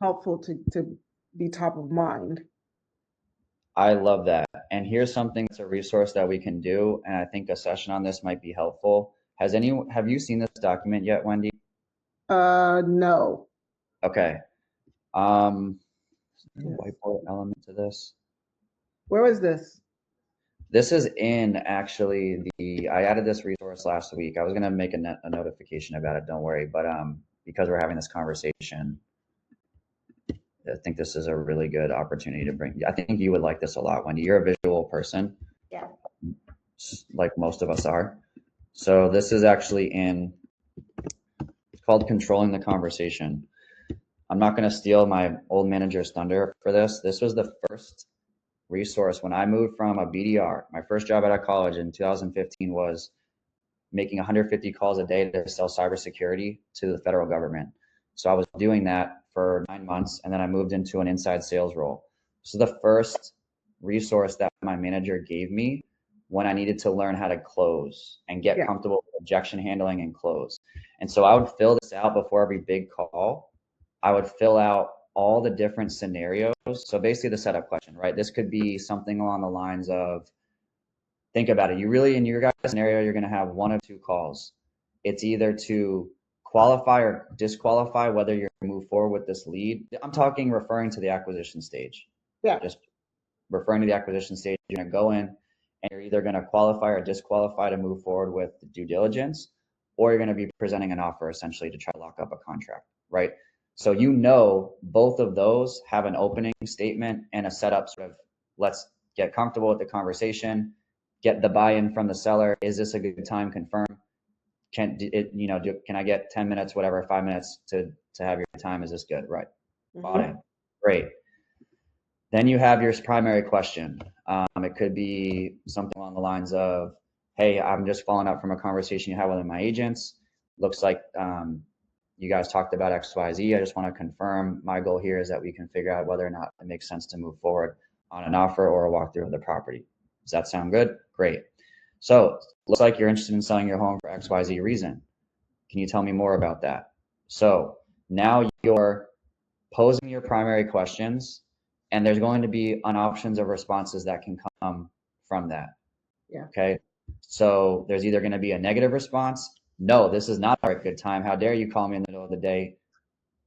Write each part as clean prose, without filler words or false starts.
helpful to be top of mind. I love that. And here's something that's a resource that we can do, and I think a session on this might be helpful. Have you seen this document yet, Wendy? No. Okay. Um, Yes. whiteboard element to this. Where is this? This is in actually I added this resource last week. I was gonna make a notification about it, don't worry. But because we're having this conversation, I think this is a really good opportunity to bring. I think you would like this a lot, Wendy. You're a visual person, Yeah. like most of us are. So this is actually it's called Controlling the Conversation. I'm not going to steal my old manager's thunder for this. This was the first resource when I moved from a BDR. My first job out of college in 2015 was making 150 calls a day to sell cybersecurity to the federal government. So I was doing that for 9 months, and then I moved into an inside sales role. So the first resource that my manager gave me when I needed to learn how to close and get comfortable with objection handling and close. And so I would fill this out before every big call. I would fill out all the different scenarios. So basically the setup question, right? This could be something along the lines of, think about it. You really, in your guys' scenario, you're going to have one of two calls. It's either to qualify or disqualify whether you're going to move forward with this lead. I'm talking referring to the acquisition stage. Yeah. Just referring to the acquisition stage, you're going to go in and you're either going to qualify or disqualify to move forward with the due diligence, or you're going to be presenting an offer essentially to try to lock up a contract, right? So both of those have an opening statement and a setup sort of, let's get comfortable with the conversation, get the buy-in from the seller. Is this a good time? Confirm. Can I get 10 minutes, whatever, 5 minutes to have your time? Is this good? Right. Bought in. Great. Then you have your primary question. It could be something along the lines of, hey, I'm just following up from a conversation you had with my agents. Looks like you guys talked about XYZ. I just want to confirm my goal here is that we can figure out whether or not it makes sense to move forward on an offer or a walkthrough of the property. Does that sound good? Great. So looks like you're interested in selling your home for XYZ reason. Can you tell me more about that? So now you're posing your primary questions, and there's going to be an options of responses that can come from that. Yeah. Okay. So there's either going to be a negative response. No, this is not a good time. How dare you call me in the middle of the day?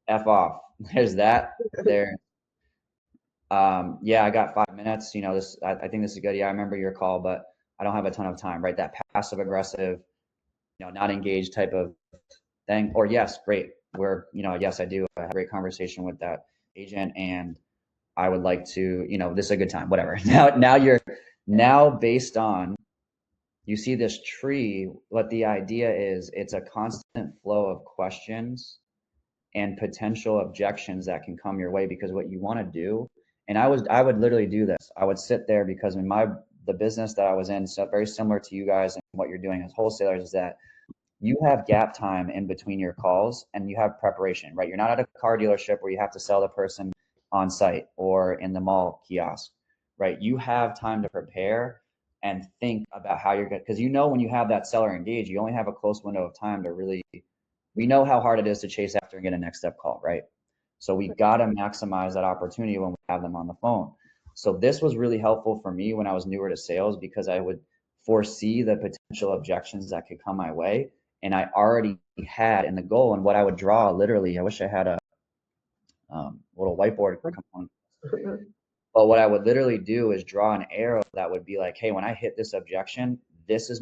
F off. There's that. There. Yeah, I got 5 minutes. I think this is good. Yeah, I remember your call, but I don't have a ton of time, right? That passive aggressive, not engaged type of thing. Or yes, great. Yes, I do. I had a great conversation with that agent, and I would like to, this is a good time, whatever. Now based on, you see this tree, what the idea is, it's a constant flow of questions and potential objections that can come your way, because what you want to do, and I would literally do this. I would sit there, because in the business that I was in, so very similar to you guys and what you're doing as wholesalers, is that you have gap time in between your calls and you have preparation, right? You're not at a car dealership where you have to sell the person on site or in the mall kiosk, right? You have time to prepare and think about how you're good, because when you have that seller engaged, you only have a close window of time to really, we know how hard it is to chase after and get a next step call, right? So we got to maximize that opportunity when we have them on the phone. So this was really helpful for me when I was newer to sales, because I would foresee the potential objections that could come my way. And I already had in the goal, and what I would draw, literally, I wish I had a little whiteboard component. But what I would literally do is draw an arrow that would be like, hey, when I hit this objection, this is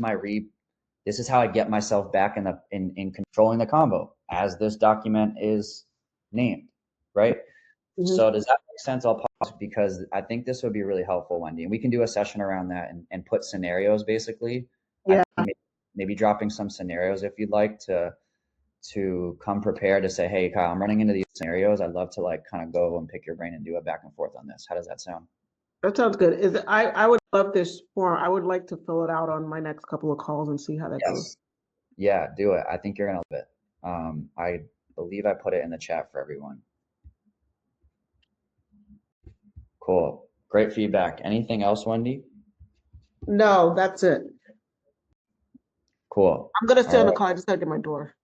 how I get myself back in controlling the convo, as this document is named, right? So does that make sense? I'll pause, because I think this would be really helpful, Wendy. And we can do a session around that and put scenarios, basically. Yeah. Maybe dropping some scenarios if you'd like to come prepared to say, hey, Kyle, I'm running into these scenarios. I'd love to kind of go and pick your brain and do a back and forth on this. How does that sound? That sounds good. I would love this form. I would like to fill it out on my next couple of calls and see how that goes. Yeah, do it. I think you're going to love it. I believe I put it in the chat for everyone. Cool. Great feedback. Anything else, Wendy? No, that's it. Cool. I'm going to stay on the call. I just got to get my door.